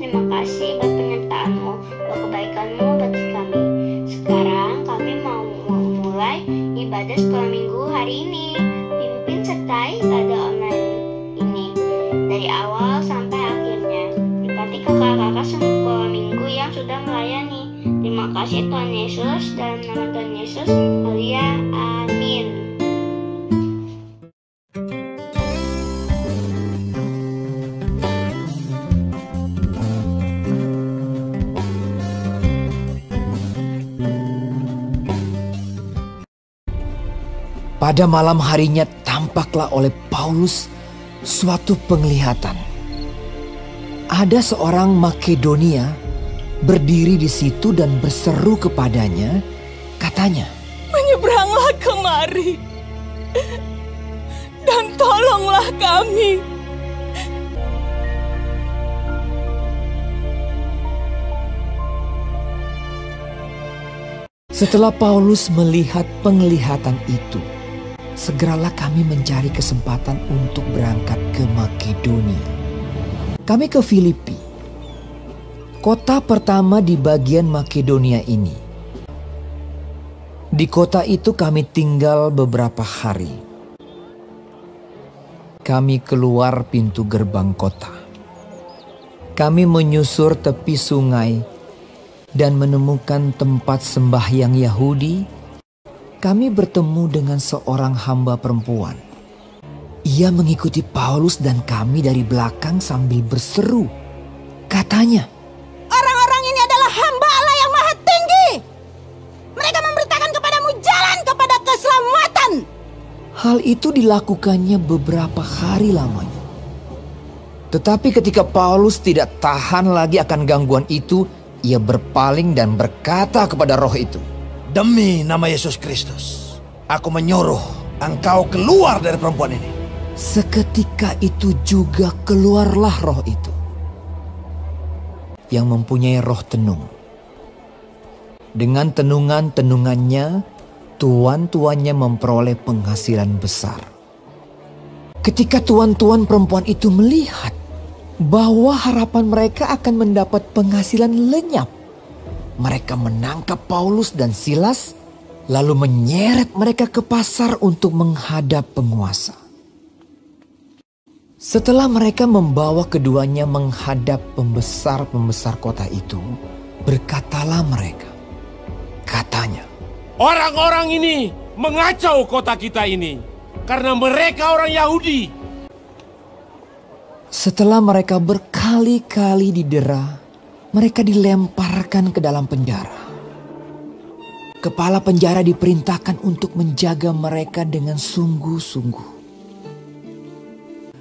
terima kasih buat penyertaan-Mu, buat kebaikan-Mu bagi kami. Sekarang kami mau memulai ibadah sekolah minggu hari ini. Pimpin sertai ibadah online ini dari awal sampai akhirnya. Berkati kakak-kakak sekolah minggu yang sudah melayani. Terima kasih Tuhan Yesus, dalam nama Tuhan Yesus, Haleluya, amin. Pada malam harinya tampaklah oleh Paulus suatu penglihatan. Ada seorang Makedonia berdiri di situ dan berseru kepadanya, katanya, "Menyeberanglah kemari dan tolonglah kami." Setelah Paulus melihat penglihatan itu, segeralah kami mencari kesempatan untuk berangkat ke Makedonia. Kami ke Filipi, kota pertama di bagian Makedonia ini. Di kota itu kami tinggal beberapa hari. Kami keluar pintu gerbang kota. Kami menyusur tepi sungai dan menemukan tempat sembahyang Yahudi. Kami bertemu dengan seorang hamba perempuan. Ia mengikuti Paulus dan kami dari belakang sambil berseru. Katanya, "Orang-orang ini adalah hamba Allah yang Maha Tinggi. Mereka memberitakan kepadamu jalan kepada keselamatan." hal itu dilakukannya beberapa hari lamanya. Tetapi ketika Paulus tidak tahan lagi akan gangguan itu, ia berpaling dan berkata kepada roh itu, "Demi nama Yesus Kristus, aku menyuruh engkau keluar dari perempuan ini." Seketika itu juga keluarlah roh itu, yang mempunyai roh tenung. Dengan tenungan-tenungannya, tuan-tuannya memperoleh penghasilan besar. Ketika tuan-tuan perempuan itu melihat bahwa harapan mereka akan mendapat penghasilan lenyap, mereka menangkap Paulus dan Silas, lalu menyeret mereka ke pasar untuk menghadap penguasa. Setelah mereka membawa keduanya menghadap pembesar-pembesar kota itu, berkatalah mereka, katanya, "Orang-orang ini mengacau kota kita ini karena mereka orang Yahudi." Setelah mereka berkali-kali didera, mereka dilemparkan ke dalam penjara. Kepala penjara diperintahkan untuk menjaga mereka dengan sungguh-sungguh.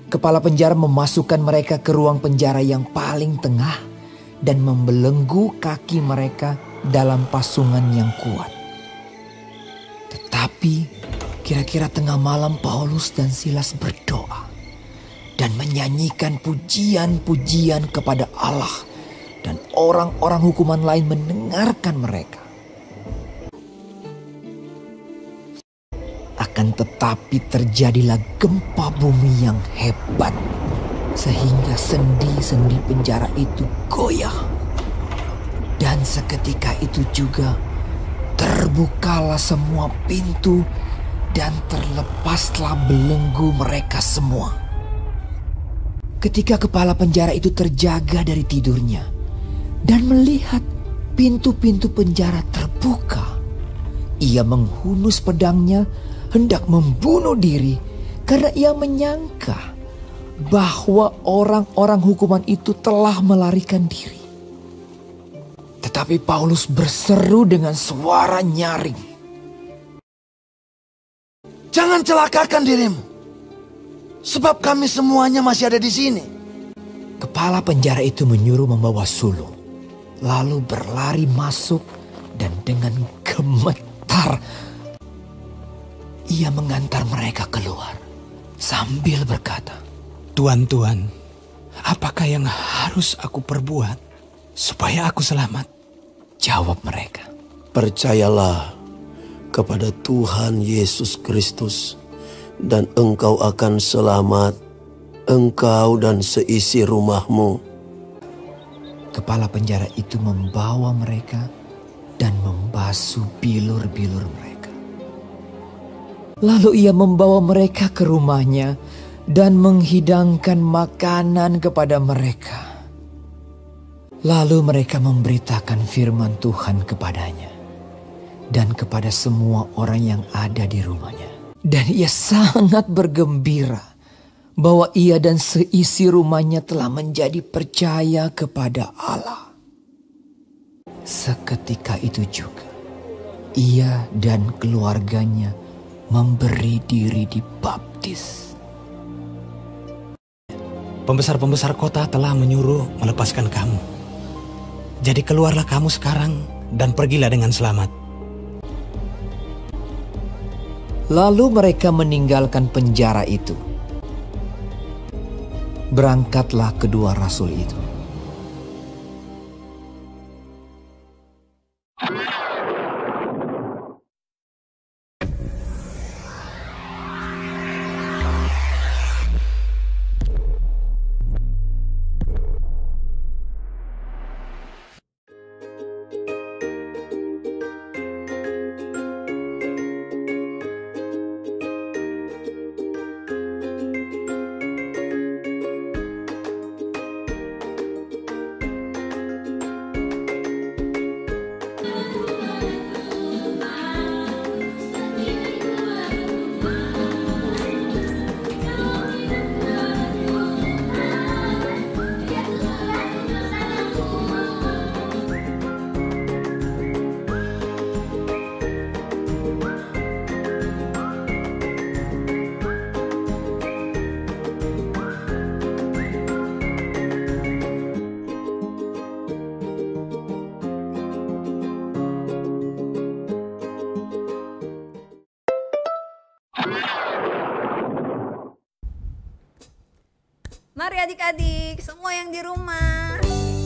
Kepala penjara memasukkan mereka ke ruang penjara yang paling tengah dan membelenggu kaki mereka dalam pasungan yang kuat. Tetapi kira-kira tengah malam Paulus dan Silas berdoa dan menyanyikan pujian-pujian kepada Allah, dan orang-orang hukuman lain mendengarkan mereka. Akan tetapi terjadilah gempa bumi yang hebat, sehingga sendi-sendi penjara itu goyah. Dan seketika itu juga terbukalah semua pintu dan terlepaslah belenggu mereka semua. Ketika kepala penjara itu terjaga dari tidurnya dan melihat pintu-pintu penjara terbuka, ia menghunus pedangnya hendak membunuh diri karena ia menyangka bahwa orang-orang hukuman itu telah melarikan diri. Tetapi Paulus berseru dengan suara nyaring, "Jangan celakakan dirimu, sebab kami semuanya masih ada di sini." Kepala penjara itu menyuruh membawa sulung, lalu berlari masuk dan dengan gemetar ia mengantar mereka keluar sambil berkata, "Tuan-tuan, apakah yang harus aku perbuat supaya aku selamat?" Jawab mereka, "Percayalah kepada Tuhan Yesus Kristus dan engkau akan selamat, engkau dan seisi rumahmu." kepala penjara itu membawa mereka dan membasuh bilur-bilur mereka. Lalu ia membawa mereka ke rumahnya dan menghidangkan makanan kepada mereka. Lalu mereka memberitakan firman Tuhan kepadanya dan kepada semua orang yang ada di rumahnya. Dan ia sangat bergembira bahwa ia dan seisi rumahnya telah menjadi percaya kepada Allah. Seketika itu juga ia dan keluarganya memberi diri dibaptis. Pembesar-pembesar kota telah menyuruh melepaskan kamu. Jadi keluarlah kamu sekarang dan pergilah dengan selamat. Lalu mereka meninggalkan penjara itu. Berangkatlah kedua rasul itu. Mari adik-adik, semua yang di rumah.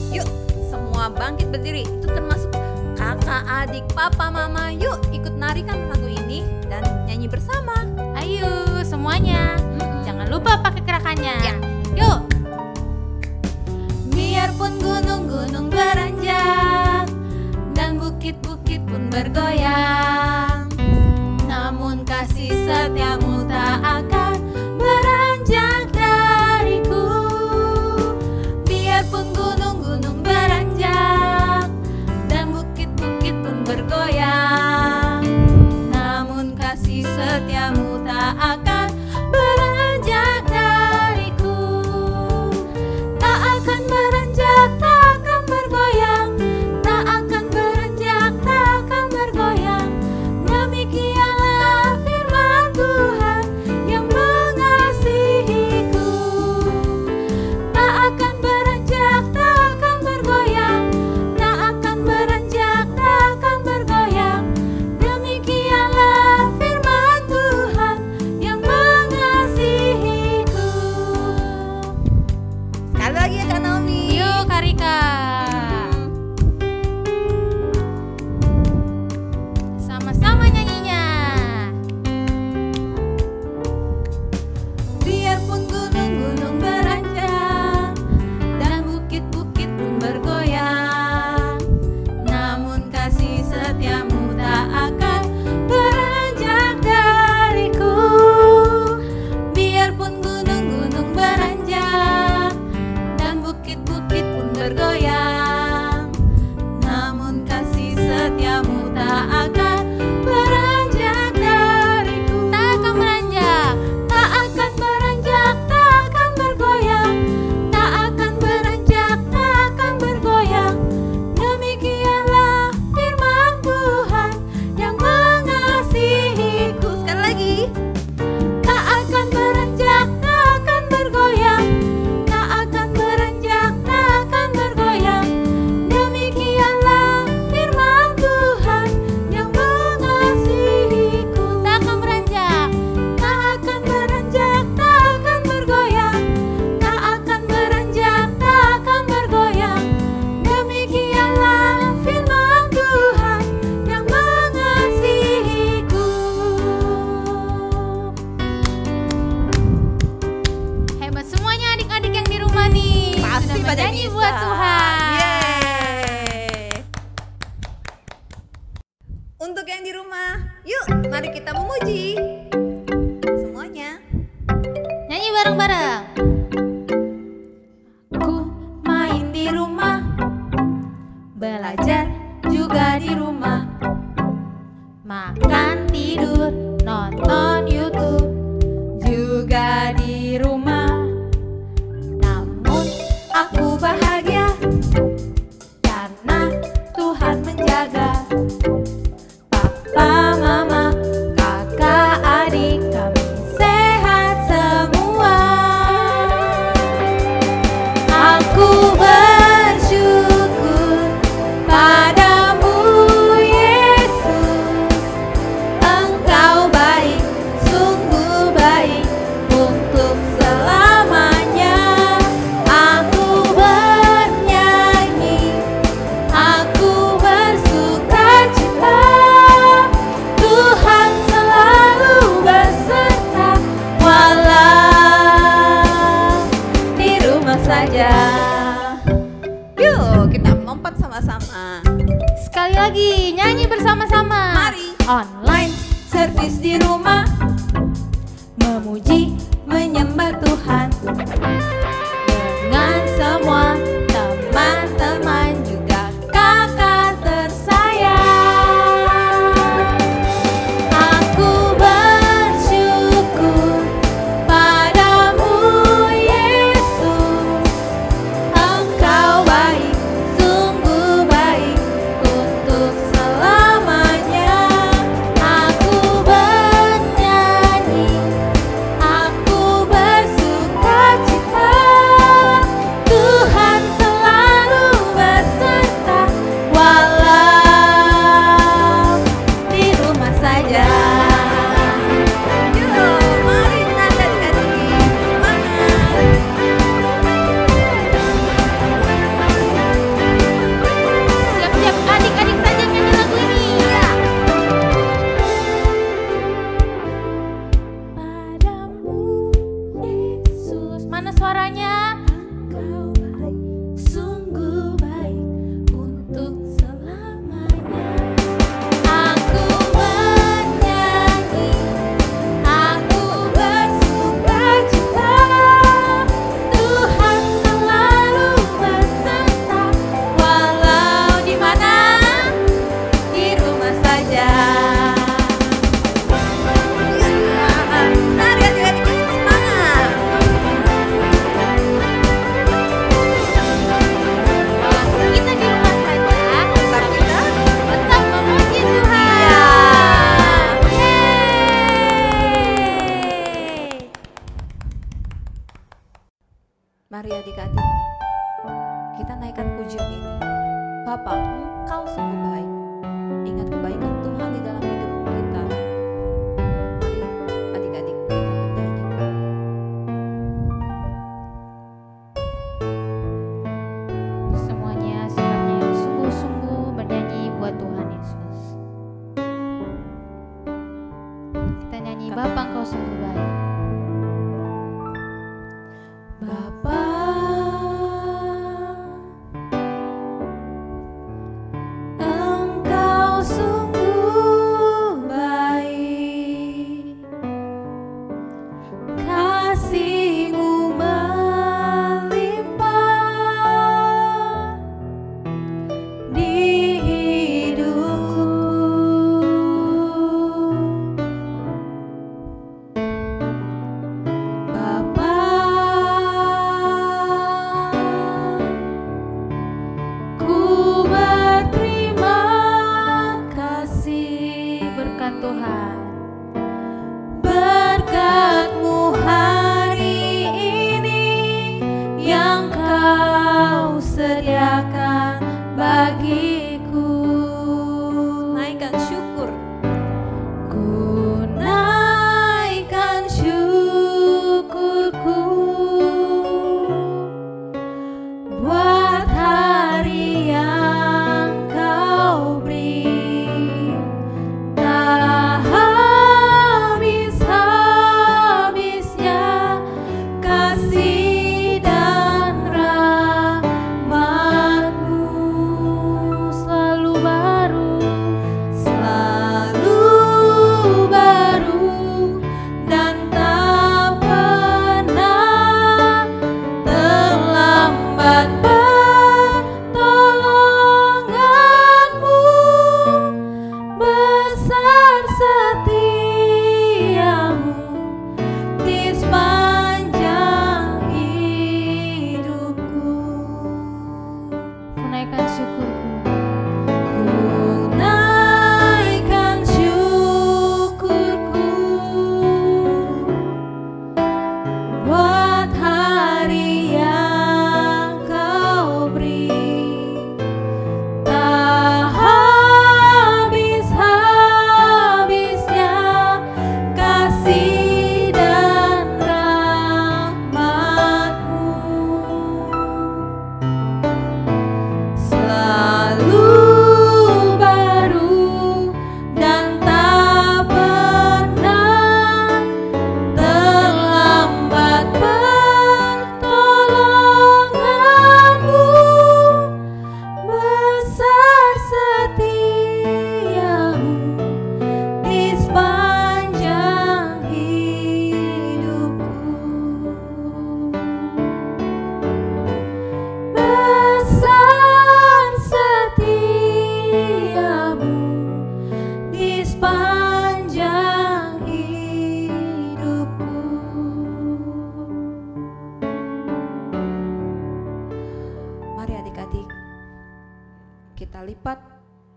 Yuk, semua bangkit berdiri. Itu termasuk kakak, adik, papa, mama. Yuk, ikut narikan lagu ini dan nyanyi bersama. Ayo semuanya, jangan lupa pakai gerakannya. Ya. Yuk. Biarpun gunung-gunung beranjak dan bukit-bukit pun bergoyang, namun kasih setiamu tak akan beranjak dariku. Biarpun gunung-gunung beranjak dan bukit-bukit pun bergoyang, namun kasih setiamu tak akan beranjak dariku. Tak akan beranjak, tak akan bergoyang, tak akan beranjak, tak akan bergoyang. Demikianlah firman Tuhan yang mengasihiku. Tak akan beranjak, tak akan bergoyang, tak akan beranjak, tak akan bergoyang. Demikianlah firman Tuhan yang mengasihiku. Sekali lagi ya Kak Naomi. Yuk Kak Rika. Sama-sama nyanyinya. Biarpun gunung-gunung beranjak dan bukit-bukit pun bergoyang, namun kasih setiamu tak akan beranjak dariku. Biarpun gunung-gunung beranjak dan bukit-bukit pun bergoyang, namun kasih setiamu tak akan beranjak dariku. Tak akan beranjak. Tak akan beranjak, tak akan bergoyang, tak akan beranjak, tak akan bergoyang. Demikianlah firman Tuhan yang mengasihiku. Sekali lagi. Tak akan beranjak, tak akan bergoyang, tak akan beranjak, tak akan bergoyang. Demikianlah firman Tuhan yang mengasihiku. Tak akan beranjak. Tak akan beranjak, tak akan bergoyang, tak akan beranjak, tak akan bergoyang. Demikianlah firman Tuhan yang mengasihiku. Hebat semuanya adik-adik yang di rumah nih. Pasti Sudah pada bernyanyi bisa. buat Tuhan. Yeay. di rumah, belajar juga di rumah, makan, tidur, nonton YouTube juga di rumah. Namun aku bahagia karena Tuhan menjaga. Papa, mama, kakak, adik kami sehat semua. Aku bersyukur padamu Yesus, Engkau baik, sungguh baik untuk selamanya. Aku bernyanyi, aku bersukacita, Tuhan selalu beserta walau di rumah saja. Yuk kita lompat sama-sama. Sekali lagi nyanyi bersama-sama. Mari. Online service di rumah, memuji menyembah Tuhan dengan semua teman-teman juga kakak tersayang. Aku bersyukur padamu Yesus, Engkau baik, sungguh baik untuk selamanya. Aku bernyanyi, aku bersukacita, Tuhan selalu beserta walau di rumah saja. Yuk, mari kita adik-adik semangat. Siap-siap adik-adik saja nyanyi lagu ini. Ya. Padamu Yesus, Mana suaranya? Engkau baik, sungguh baik untuk selamanya. Aku bernyanyi, aku bersukacita, Tuhan selalu beserta walau di mana, di rumah saja. Mari adik-adik semangat. Kita di rumah saja. Tetap kita Tetap memuji Tuhan. iya. Mari adik-adik, kita naikkan pujian ini. Bapa, Engkau sungguh baik. Ingat kebaikan Tuhan di dalam hidup kita. Mari adik-adik kita bernyanyi. Semuanya sikapnya yang sungguh-sungguh bernyanyi buat Tuhan Yesus. Kita nyanyi Bapa Engkau sungguh baik. Bapa, Engkau sungguh lipat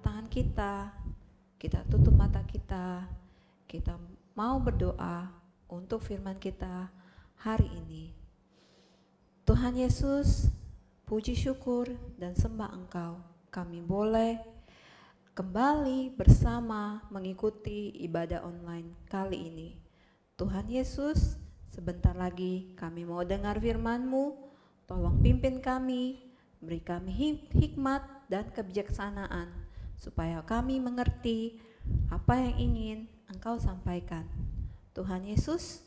tangan kita tutup mata kita mau berdoa untuk firman kita hari ini. Tuhan Yesus, puji syukur dan sembah Engkau, kami boleh kembali bersama mengikuti ibadah online kali ini. Tuhan Yesus, sebentar lagi kami mau dengar firman-Mu, tolong pimpin kami, beri kami hikmat dan kebijaksanaan, supaya kami mengerti apa yang ingin Engkau sampaikan. Tuhan Yesus,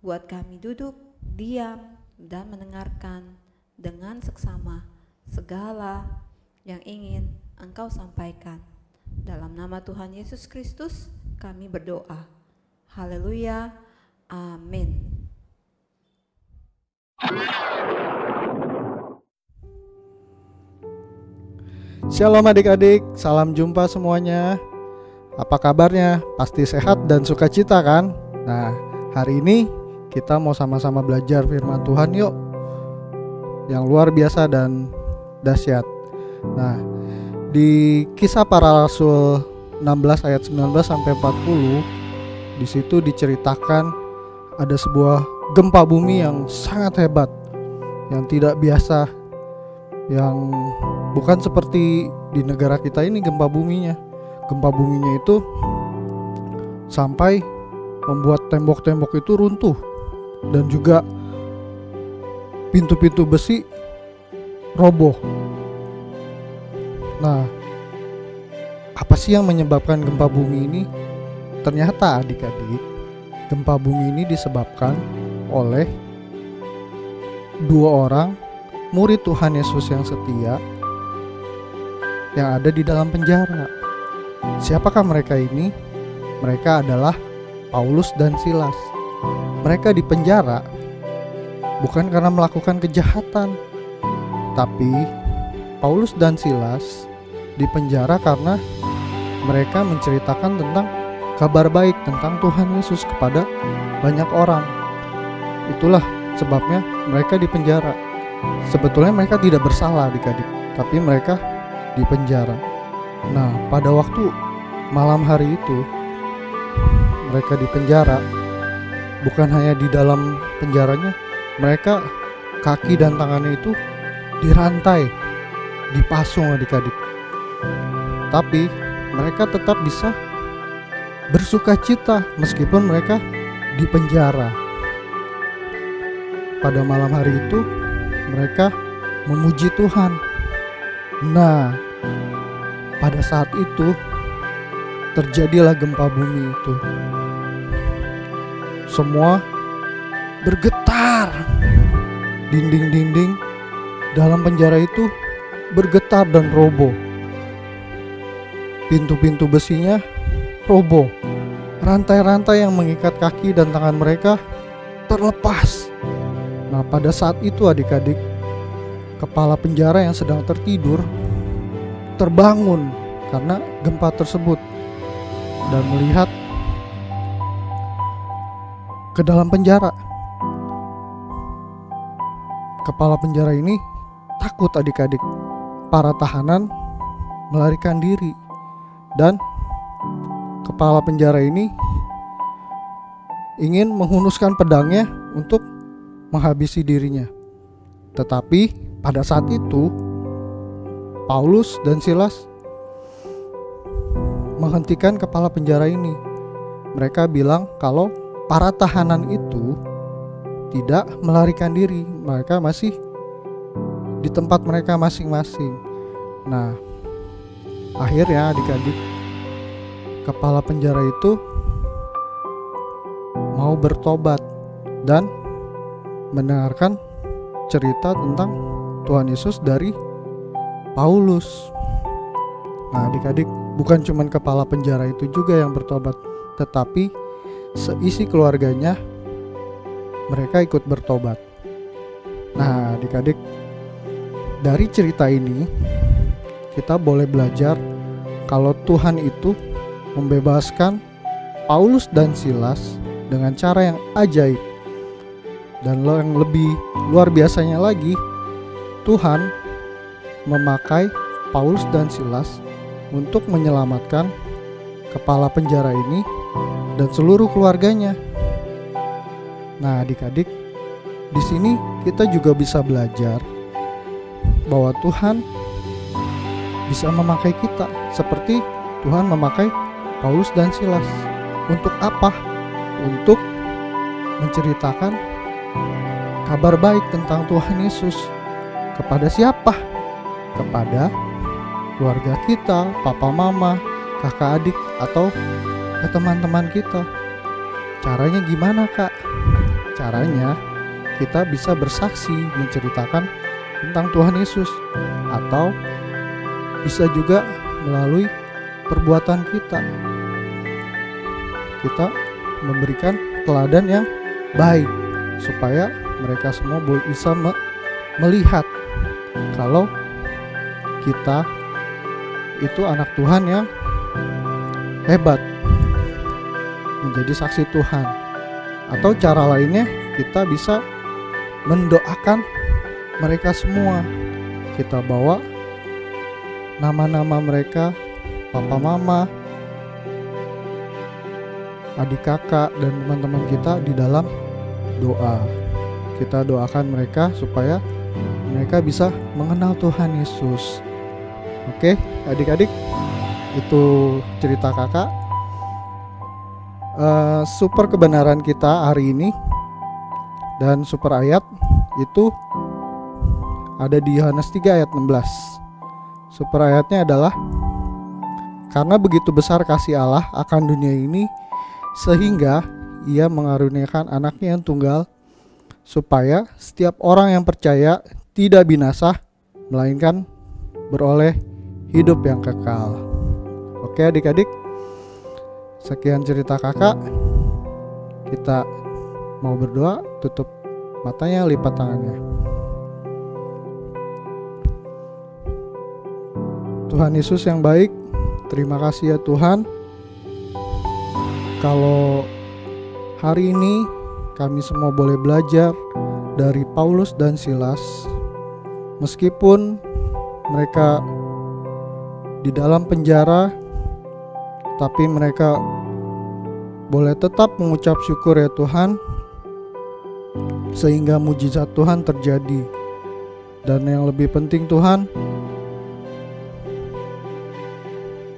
buat kami duduk, diam, dan mendengarkan dengan seksama segala yang ingin Engkau sampaikan. Dalam nama Tuhan Yesus Kristus kami berdoa. Haleluya. Amin. Shalom adik-adik, salam jumpa semuanya. Apa kabarnya? Pasti sehat dan sukacita kan? Nah, hari ini kita mau sama-sama belajar firman Tuhan yuk, yang luar biasa dan dahsyat. Nah, di Kisah Para Rasul 16 ayat 19 sampai 40, di situ diceritakan ada sebuah gempa bumi yang sangat hebat, yang tidak biasa, yang bukan seperti di negara kita ini gempa buminya. Gempa buminya itu sampai membuat tembok-tembok itu runtuh, dan juga pintu-pintu besi roboh. Nah, apa sih yang menyebabkan gempa bumi ini? Ternyata adik-adik, gempa bumi ini disebabkan oleh dua orang murid Tuhan Yesus yang setia yang ada di dalam penjara. Siapakah mereka ini? Mereka adalah Paulus dan Silas. Mereka di penjara bukan karena melakukan kejahatan, tapi Paulus dan Silas di penjara karena mereka menceritakan tentang kabar baik tentang Tuhan Yesus kepada banyak orang. Itulah sebabnya mereka di penjara. Sebetulnya mereka tidak bersalah adik-adik, tapi mereka di penjara. Nah, pada waktu malam hari itu mereka di penjara, bukan hanya di dalam penjaranya, mereka kaki dan tangannya itu dirantai, dipasung adik-adik. Tapi mereka tetap bisa bersukacita meskipun mereka di penjara. Pada malam hari itu mereka memuji Tuhan. Nah, pada saat itu terjadilah gempa bumi itu. Semua bergetar. Dinding-dinding dalam penjara itu bergetar dan roboh. Pintu-pintu besinya roboh. Rantai-rantai yang mengikat kaki dan tangan mereka terlepas. Nah, pada saat itu adik-adik, kepala penjara yang sedang tertidur terbangun karena gempa tersebut dan melihat ke dalam penjara. Kepala penjara ini takut adik-adik para tahanan melarikan diri dan kepala penjara ini ingin menghunuskan pedangnya untuk menghabisi dirinya. Tetapi pada saat itu Paulus dan Silas menghentikan kepala penjara ini. Mereka bilang kalau para tahanan itu tidak melarikan diri, mereka masih di tempat mereka masing-masing. Nah, akhirnya adik-adik, kepala penjara itu mau bertobat dan mendengarkan cerita tentang Tuhan Yesus dari Paulus. Nah, adik-adik, bukan cuma kepala penjara itu juga yang bertobat, tetapi seisi keluarganya mereka ikut bertobat. Nah, adik-adik, dari cerita ini kita boleh belajar kalau Tuhan itu membebaskan Paulus dan Silas dengan cara yang ajaib. Dan yang lebih luar biasanya lagi, Tuhan memakai Paulus dan Silas untuk menyelamatkan kepala penjara ini dan seluruh keluarganya. Nah, adik-adik, di sini kita juga bisa belajar bahwa Tuhan bisa memakai kita seperti Tuhan memakai Paulus dan Silas. Untuk apa? Untuk menceritakan kabar baik tentang Tuhan Yesus. Kepada siapa? Kepada keluarga kita, papa mama, kakak adik, atau ke teman-teman kita. Caranya gimana, Kak? Caranya kita bisa bersaksi menceritakan tentang Tuhan Yesus, atau bisa juga melalui perbuatan kita. Kita memberikan teladan yang baik supaya mereka semua bisa melihat kalau kita itu anak Tuhan yang hebat, menjadi saksi Tuhan. Atau cara lainnya, kita bisa mendoakan mereka semua. Kita bawa nama-nama mereka, papa mama, adik kakak, dan teman-teman kita di dalam doa. Kita doakan mereka supaya mereka bisa mengenal Tuhan Yesus. Oke, adik-adik, itu cerita kakak. Super kebenaran kita hari ini dan super ayat itu ada di Yohanes 3 ayat 16. Super ayatnya adalah, karena begitu besar kasih Allah akan dunia ini sehingga Ia mengaruniakan anaknya yang tunggal, supaya setiap orang yang percaya tidak binasa, melainkan beroleh hidup yang kekal. Oke adik-adik, sekian cerita kakak. Kita mau berdoa, tutup matanya, lipat tangannya. Tuhan Yesus yang baik, terima kasih ya Tuhan, kalau hari ini kami semua boleh belajar dari Paulus dan Silas. Meskipun mereka di dalam penjara, tapi mereka boleh tetap mengucap syukur ya Tuhan, sehingga mujizat Tuhan terjadi. Dan yang lebih penting Tuhan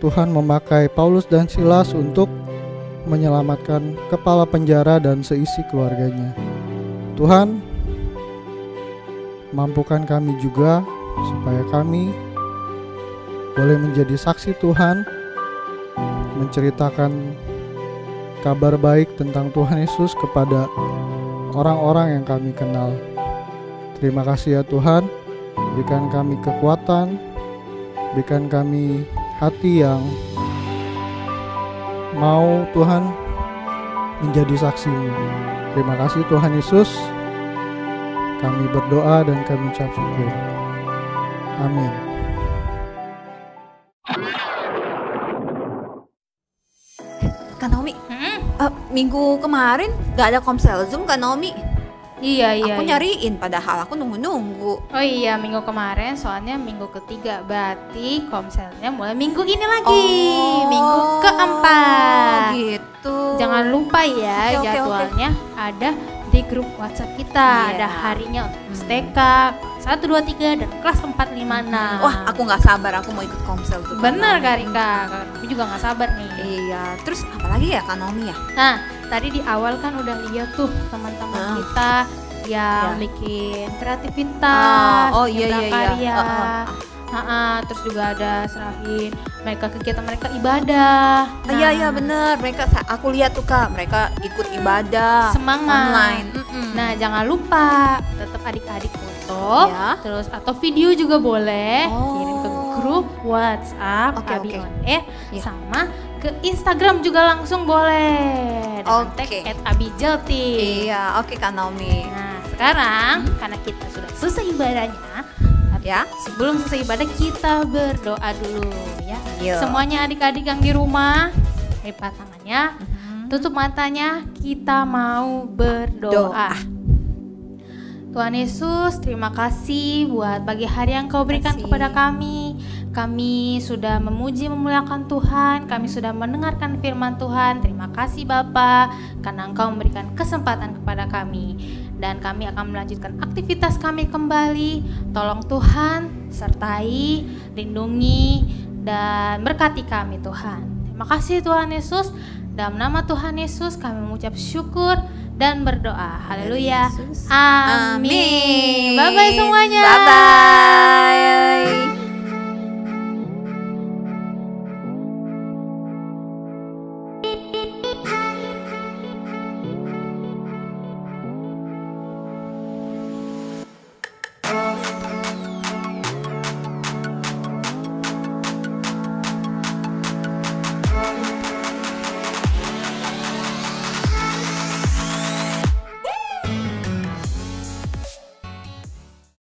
memakai Paulus dan Silas untuk menyelamatkan kepala penjara dan seisi keluarganya. Tuhan, mampukan kami juga supaya kami boleh menjadi saksi Tuhan, menceritakan kabar baik tentang Tuhan Yesus kepada orang-orang yang kami kenal. Terima kasih ya Tuhan, berikan kami kekuatan, berikan kami hati yang mau Tuhan menjadi saksi-Mu. Terima kasih Tuhan Yesus, kami berdoa dan kami ucap syukur. Amin. Kak Naomi, minggu kemarin gak ada komsel Zoom Kak Naomi. Iya. Aku nyariin padahal aku nunggu-nunggu. Oh iya, minggu kemarin soalnya minggu ketiga, berarti komselnya mulai minggu ini lagi. Minggu keempat. Gitu. Jangan lupa ya, Oke. jadwalnya ada di grup WhatsApp kita. Iya. Ada harinya untuk STK 1, 2, 3 dan kelas 4, 5, 6. Wah, aku nggak sabar, aku mau ikut komsel tuh. Bener Kak Rika, aku juga nggak sabar nih. Iya, terus apalagi ya Kak Naomi ya? Nah, tadi di awal kan udah lihat tuh teman-teman kita yang bikin kreativitas, Oh, iya, yang iya. prakarya. Terus juga ada serahin mereka kegiatan mereka ibadah. Iya bener, mereka aku lihat tuh Kak, mereka ikut ibadah Semangat online. Nah, jangan lupa tetap adik-adik foto, terus atau video juga boleh kirim ke grup WhatsApp Abi On Air, sama ke Instagram juga langsung boleh. Dengan tag @abijelti. Iya, oke Kak Naomi. Nah, sekarang karena kita sudah selesai ibadahnya, ya, sebelum selesai ibadah kita berdoa dulu ya. Yo. Semuanya adik-adik yang di rumah, lipat tangannya, tutup matanya, kita mau berdoa. Tuhan Yesus, terima kasih buat pagi hari yang Kau berikan kepada kami. Kami sudah memuji memuliakan Tuhan, kami sudah mendengarkan firman Tuhan. Terima kasih Bapa, karena Engkau memberikan kesempatan kepada kami. Dan kami akan melanjutkan aktivitas kami kembali. Tolong Tuhan, sertai, lindungi, dan berkati kami Tuhan. Terima kasih Tuhan Yesus. Dalam nama Tuhan Yesus kami mengucap syukur dan berdoa. Haleluya. Amin. Bye-bye semuanya. Bye-bye.